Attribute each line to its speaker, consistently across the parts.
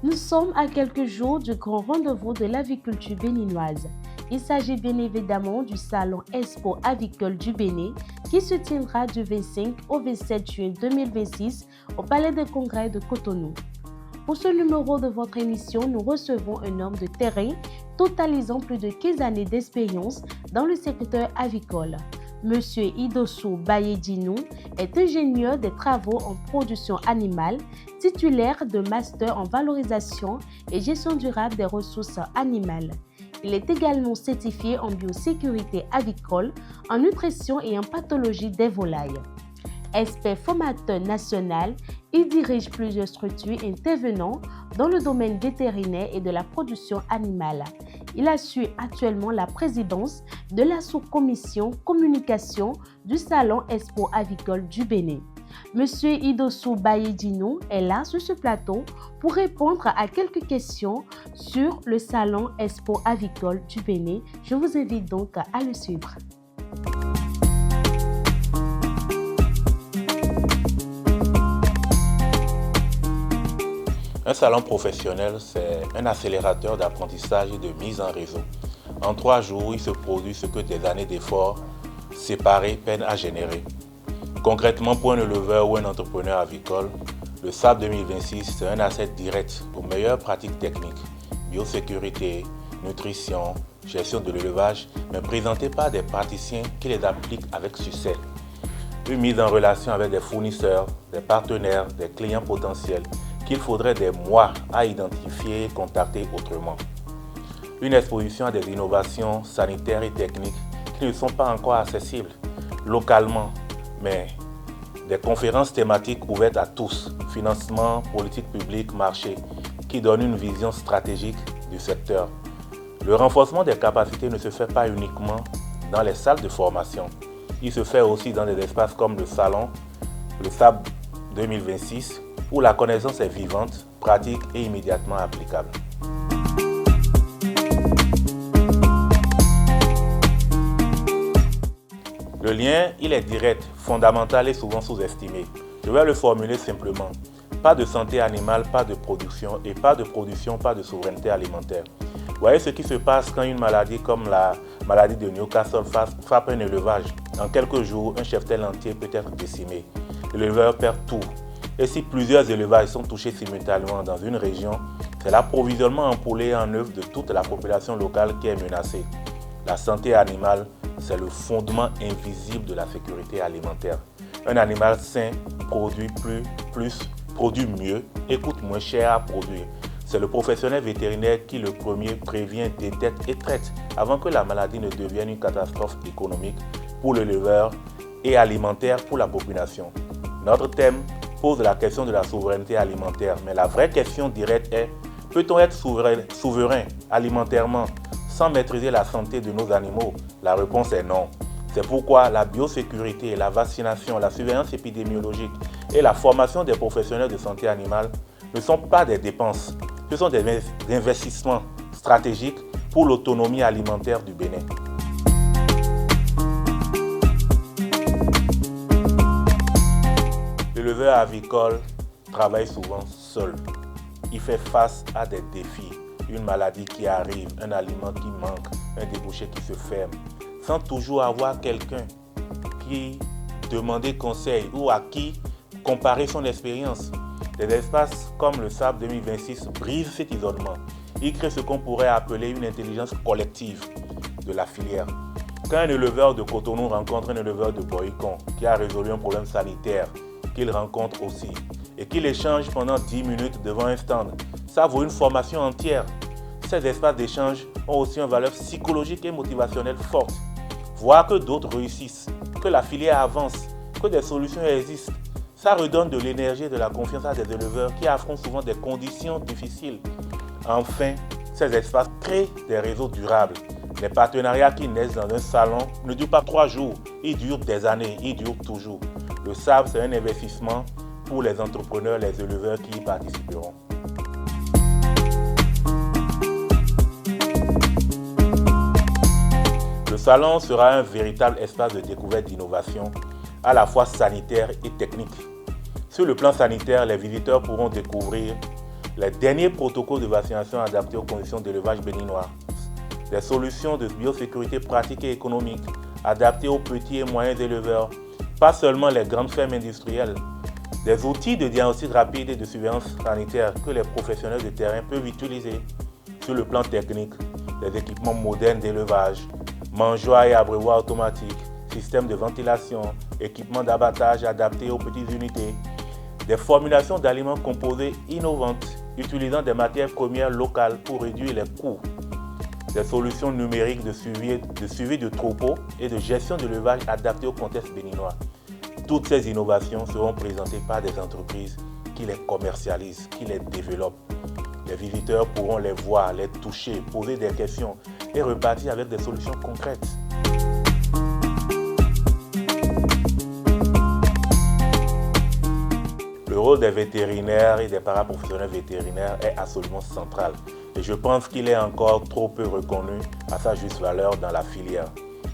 Speaker 1: Nous sommes à quelques jours du grand rendez-vous de l'aviculture béninoise. Il s'agit bien évidemment du Salon Expo avicole du Bénin qui se tiendra du 25 au 27 juin 2026 au Palais des Congrès de Cotonou. Pour ce numéro de votre émission, nous recevons un homme de terrain totalisant plus de 15 années d'expérience dans le secteur avicole. Monsieur Idossou Bayedinou est ingénieur des travaux en production animale, titulaire de master en valorisation et gestion durable des ressources animales. Il est également certifié en biosécurité avicole, en nutrition et en pathologie des volailles. Expert formateur national, il dirige plusieurs structures intervenant dans le domaine vétérinaire et de la production animale. Il assure actuellement la présidence de la sous-commission communication du Salon Expo avicole du Bénin. Monsieur Idossou Bayedinou est là sur ce plateau pour répondre à quelques questions sur le Salon Expo avicole du Bénin. Je vous invite donc à le suivre.
Speaker 2: Un salon professionnel, c'est un accélérateur d'apprentissage et de mise en réseau. En 3 jours, il se produit ce que des années d'efforts séparés peinent à générer. Concrètement, pour un éleveur ou un entrepreneur avicole, le SAP 2026, c'est un asset direct aux meilleures pratiques techniques, biosécurité, nutrition, gestion de l'élevage, mais présenté par des praticiens qui les appliquent avec succès. Une mise en relation avec des fournisseurs, des partenaires, des clients potentiels, qu'il faudrait des mois à identifier et contacter autrement. Une exposition à des innovations sanitaires et techniques qui ne sont pas encore accessibles localement, mais des conférences thématiques ouvertes à tous, financement, politique publique, marché, qui donnent une vision stratégique du secteur. Le renforcement des capacités ne se fait pas uniquement dans les salles de formation. Il se fait aussi dans des espaces comme le salon, le SAP 2026, où la connaissance est vivante, pratique et immédiatement applicable. Le lien, il est direct, fondamental et souvent sous-estimé. Je vais le formuler simplement. Pas de santé animale, pas de production, et pas de production, pas de souveraineté alimentaire. Vous voyez ce qui se passe quand une maladie comme la maladie de Newcastle frappe un élevage. En quelques jours, un cheptel entier peut être décimé. L'éleveur perd tout. Et si plusieurs élevages sont touchés simultanément dans une région, c'est l'approvisionnement en poulet et en œufs de toute la population locale qui est menacée. La santé animale, c'est le fondement invisible de la sécurité alimentaire. Un animal sain produit produit mieux et coûte moins cher à produire. C'est le professionnel vétérinaire qui le premier prévient, détecte et traite avant que la maladie ne devienne une catastrophe économique pour l'éleveur et alimentaire pour la population. Notre thème pose la question de la souveraineté alimentaire, mais la vraie question directe est: peut-on être souverain alimentairement sans maîtriser la santé de nos animaux? La réponse est non. C'est pourquoi la biosécurité, la vaccination, la surveillance épidémiologique et la formation des professionnels de santé animale ne sont pas des dépenses, ce sont des investissements stratégiques pour l'autonomie alimentaire du Bénin. L'éleveur avicole travaille souvent seul. Il fait face à des défis, une maladie qui arrive, un aliment qui manque, un débouché qui se ferme, sans toujours avoir quelqu'un qui demande conseil ou à qui comparer son expérience. Des espaces comme le SAP 2026 brisent cet isolement. Ils créent ce qu'on pourrait appeler une intelligence collective de la filière. Quand un éleveur de Cotonou rencontre un éleveur de Boycon qui a résolu un problème sanitaire qu'il rencontre aussi et qu'il échange pendant 10 minutes devant un stand, ça vaut une formation entière. Ces espaces d'échange ont aussi une valeur psychologique et motivationnelle forte. Voir que d'autres réussissent, que la filière avance, que des solutions existent, ça redonne de l'énergie et de la confiance à des éleveurs qui affrontent souvent des conditions difficiles. Enfin, ces espaces créent des réseaux durables. Les partenariats qui naissent dans un salon ne durent pas 3 jours, ils durent des années, ils durent toujours. Le SAP, c'est un investissement pour les entrepreneurs, les éleveurs qui y participeront. Le salon sera un véritable espace de découverte d'innovation, à la fois sanitaire et technique. Sur le plan sanitaire, les visiteurs pourront découvrir les derniers protocoles de vaccination adaptés aux conditions d'élevage béninois, des solutions de biosécurité pratiques et économiques adaptées aux petits et moyens éleveurs, pas seulement les grandes fermes industrielles, des outils de diagnostic rapide et de surveillance sanitaire que les professionnels de terrain peuvent utiliser sur le plan technique, des équipements modernes d'élevage, mangeoires et abreuvoirs automatiques, systèmes de ventilation, équipements d'abattage adaptés aux petites unités, des formulations d'aliments composés innovantes utilisant des matières premières locales pour réduire les coûts, des solutions numériques de suivi de troupeaux et de gestion de l'élevage adaptées au contexte béninois. Toutes ces innovations seront présentées par des entreprises qui les commercialisent, qui les développent. Les visiteurs pourront les voir, les toucher, poser des questions et repartir avec des solutions concrètes. Le rôle des vétérinaires et des paraprofessionnels vétérinaires est absolument central et je pense qu'il est encore trop peu reconnu à sa juste valeur dans la filière.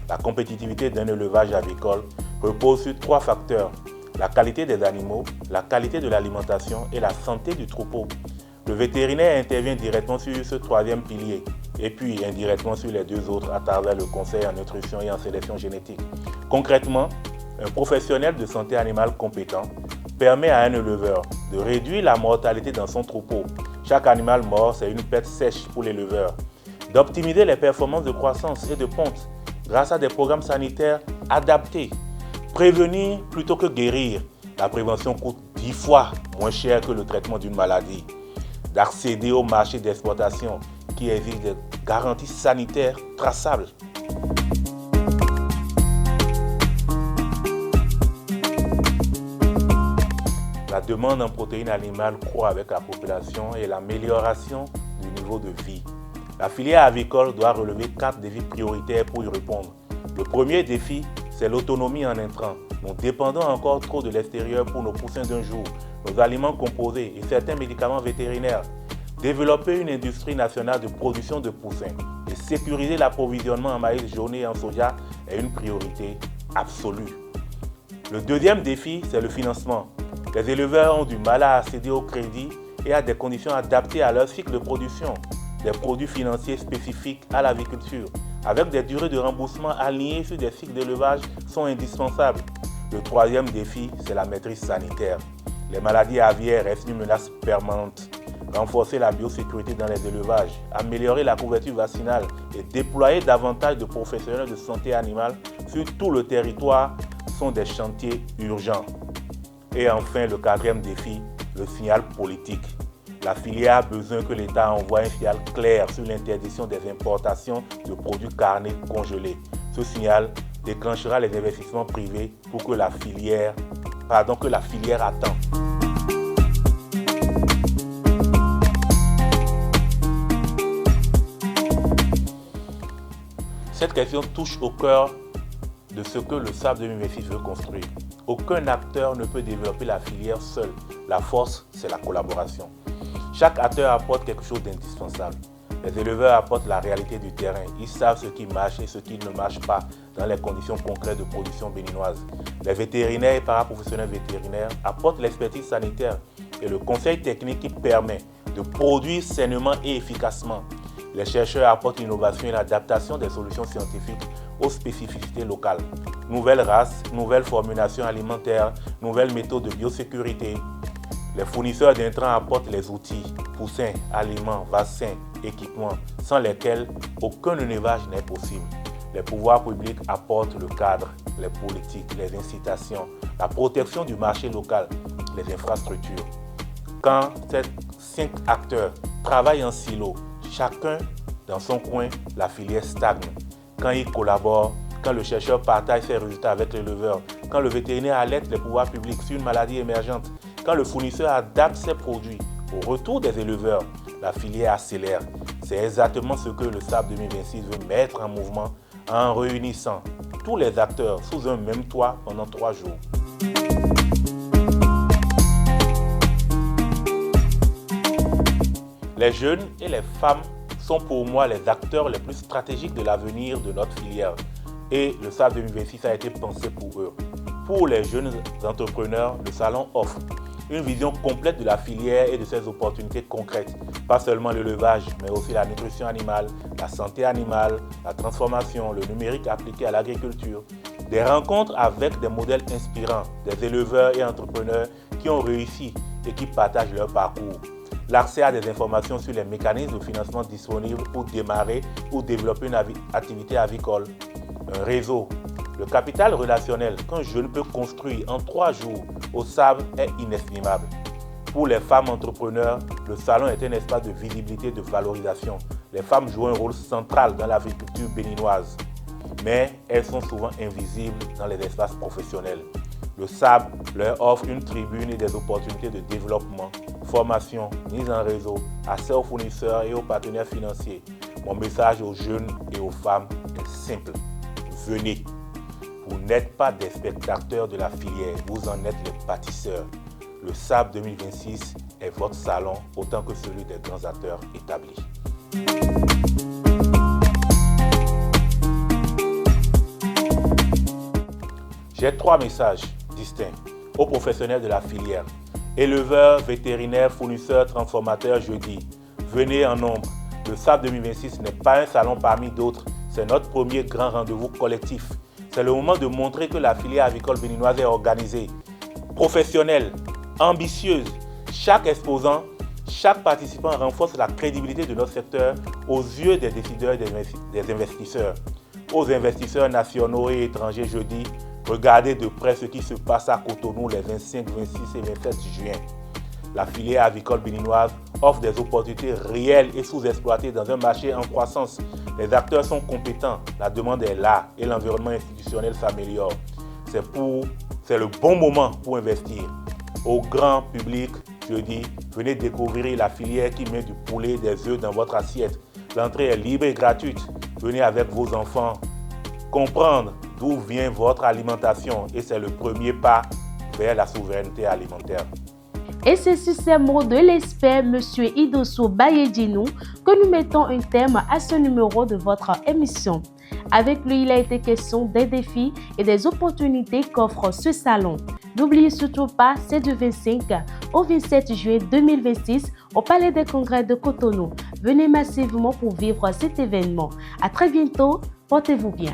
Speaker 2: La compétitivité d'un élevage avicole repose sur 3 facteurs: la qualité des animaux, la qualité de l'alimentation et la santé du troupeau. Le vétérinaire intervient directement sur ce 3e pilier et puis indirectement sur les 2 autres à travers le conseil en nutrition et en sélection génétique. Concrètement, un professionnel de santé animale compétent permet à un éleveur de réduire la mortalité dans son troupeau. Chaque animal mort, c'est une perte sèche pour l'éleveur. D'optimiser les performances de croissance et de ponte grâce à des programmes sanitaires adaptés. Prévenir plutôt que guérir. La prévention coûte 10 fois moins cher que le traitement d'une maladie. D'accéder au marché d'exportation qui exige des garanties sanitaires traçables. La demande en protéines animales croît avec la population et l'amélioration du niveau de vie. La filière avicole doit relever 4 défis prioritaires pour y répondre. Le premier défi, c'est l'autonomie en intrants. Nous dépendons encore trop de l'extérieur pour nos poussins d'un jour, nos aliments composés et certains médicaments vétérinaires. Développer une industrie nationale de production de poussins et sécuriser l'approvisionnement en maïs jaune et en soja est une priorité absolue. Le deuxième défi, c'est le financement. Les éleveurs ont du mal à accéder au crédit et à des conditions adaptées à leur cycle de production. Des produits financiers spécifiques à l'aviculture, avec des durées de remboursement alignées sur des cycles d'élevage, sont indispensables. Le troisième défi, c'est la maîtrise sanitaire. Les maladies aviaires restent une menace permanente. Renforcer la biosécurité dans les élevages, améliorer la couverture vaccinale et déployer davantage de professionnels de santé animale sur tout le territoire sont des chantiers urgents. Et enfin, le quatrième défi, le signal politique. La filière a besoin que l'État envoie un signal clair sur l'interdiction des importations de produits carnés congelés. Ce signal déclenchera les investissements privés pour que la filière attend. Cette question touche au cœur de ce que le SAP 2026 veut construire. Aucun acteur ne peut développer la filière seul. La force, c'est la collaboration. Chaque acteur apporte quelque chose d'indispensable. Les éleveurs apportent la réalité du terrain. Ils savent ce qui marche et ce qui ne marche pas dans les conditions concrètes de production béninoise. Les vétérinaires et paraprofessionnels vétérinaires apportent l'expertise sanitaire et le conseil technique qui permet de produire sainement et efficacement. Les chercheurs apportent l'innovation et l'adaptation des solutions scientifiques aux spécificités locales. Nouvelles races, nouvelles formulations alimentaires, nouvelles méthodes de biosécurité. Les fournisseurs d'intrants apportent les outils, poussins, aliments, vaccins, équipements, sans lesquels aucun élevage n'est possible. Les pouvoirs publics apportent le cadre, les politiques, les incitations, la protection du marché local, les infrastructures. Quand ces 5 acteurs travaillent en silo, chacun dans son coin, la filière stagne. Quand ils collaborent, quand le chercheur partage ses résultats avec l'éleveur, quand le vétérinaire alerte les pouvoirs publics sur une maladie émergente, quand le fournisseur adapte ses produits au retour des éleveurs, la filière accélère. C'est exactement ce que le SAP 2026 veut mettre en mouvement en réunissant tous les acteurs sous un même toit pendant 3 jours. Les jeunes et les femmes sont pour moi les acteurs les plus stratégiques de l'avenir de notre filière. Et le SAP 2026 a été pensé pour eux. Pour les jeunes entrepreneurs, le salon offre une vision complète de la filière et de ses opportunités concrètes. Pas seulement l'élevage, mais aussi la nutrition animale, la santé animale, la transformation, le numérique appliqué à l'agriculture. Des rencontres avec des modèles inspirants, des éleveurs et entrepreneurs qui ont réussi et qui partagent leur parcours. L'accès à des informations sur les mécanismes de financement disponibles pour démarrer ou développer une activité avicole. Un réseau. Le capital relationnel qu'un jeune peut construire en 3 jours au SAB est inestimable. Pour les femmes entrepreneurs, le salon est un espace de visibilité et de valorisation. Les femmes jouent un rôle central dans l'agriculture béninoise, mais elles sont souvent invisibles dans les espaces professionnels. Le SAB leur offre une tribune et des opportunités de développement, formation, mise en réseau, accès aux fournisseurs et aux partenaires financiers. Mon message aux jeunes et aux femmes est simple. Venez. Vous n'êtes pas des spectateurs de la filière, vous en êtes les bâtisseurs. Le SAB 2026 est votre salon autant que celui des grands acteurs établis. J'ai 3 messages distincts aux professionnels de la filière. Éleveurs, vétérinaires, fournisseurs, transformateurs, jeudi. Venez en nombre. Le SAB 2026 n'est pas un salon parmi d'autres. C'est notre premier grand rendez-vous collectif. C'est le moment de montrer que la filière avicole béninoise est organisée, professionnelle, ambitieuse. Chaque exposant, chaque participant renforce la crédibilité de notre secteur aux yeux des décideurs et des investisseurs. Aux investisseurs nationaux et étrangers jeudi, regardez de près ce qui se passe à Cotonou les 25, 26 et 27 juin. La filière avicole béninoise offre des opportunités réelles et sous-exploitées dans un marché en croissance. Les acteurs sont compétents, la demande est là et l'environnement institutionnel s'améliore. C'est le bon moment pour investir. Au grand public, je dis, venez découvrir la filière qui met du poulet, des œufs dans votre assiette. L'entrée est libre et gratuite. Venez avec vos enfants. Comprendre d'où vient votre alimentation et c'est le premier pas vers la souveraineté alimentaire.
Speaker 1: Et c'est sur ces mots de l'expert M. Idosso Bayedinou que nous mettons un terme à ce numéro de votre émission. Avec lui, il a été question des défis et des opportunités qu'offre ce salon. N'oubliez surtout pas, c'est du 25 au 27 juillet 2026 au Palais des Congrès de Cotonou. Venez massivement pour vivre cet événement. À très bientôt, portez-vous bien.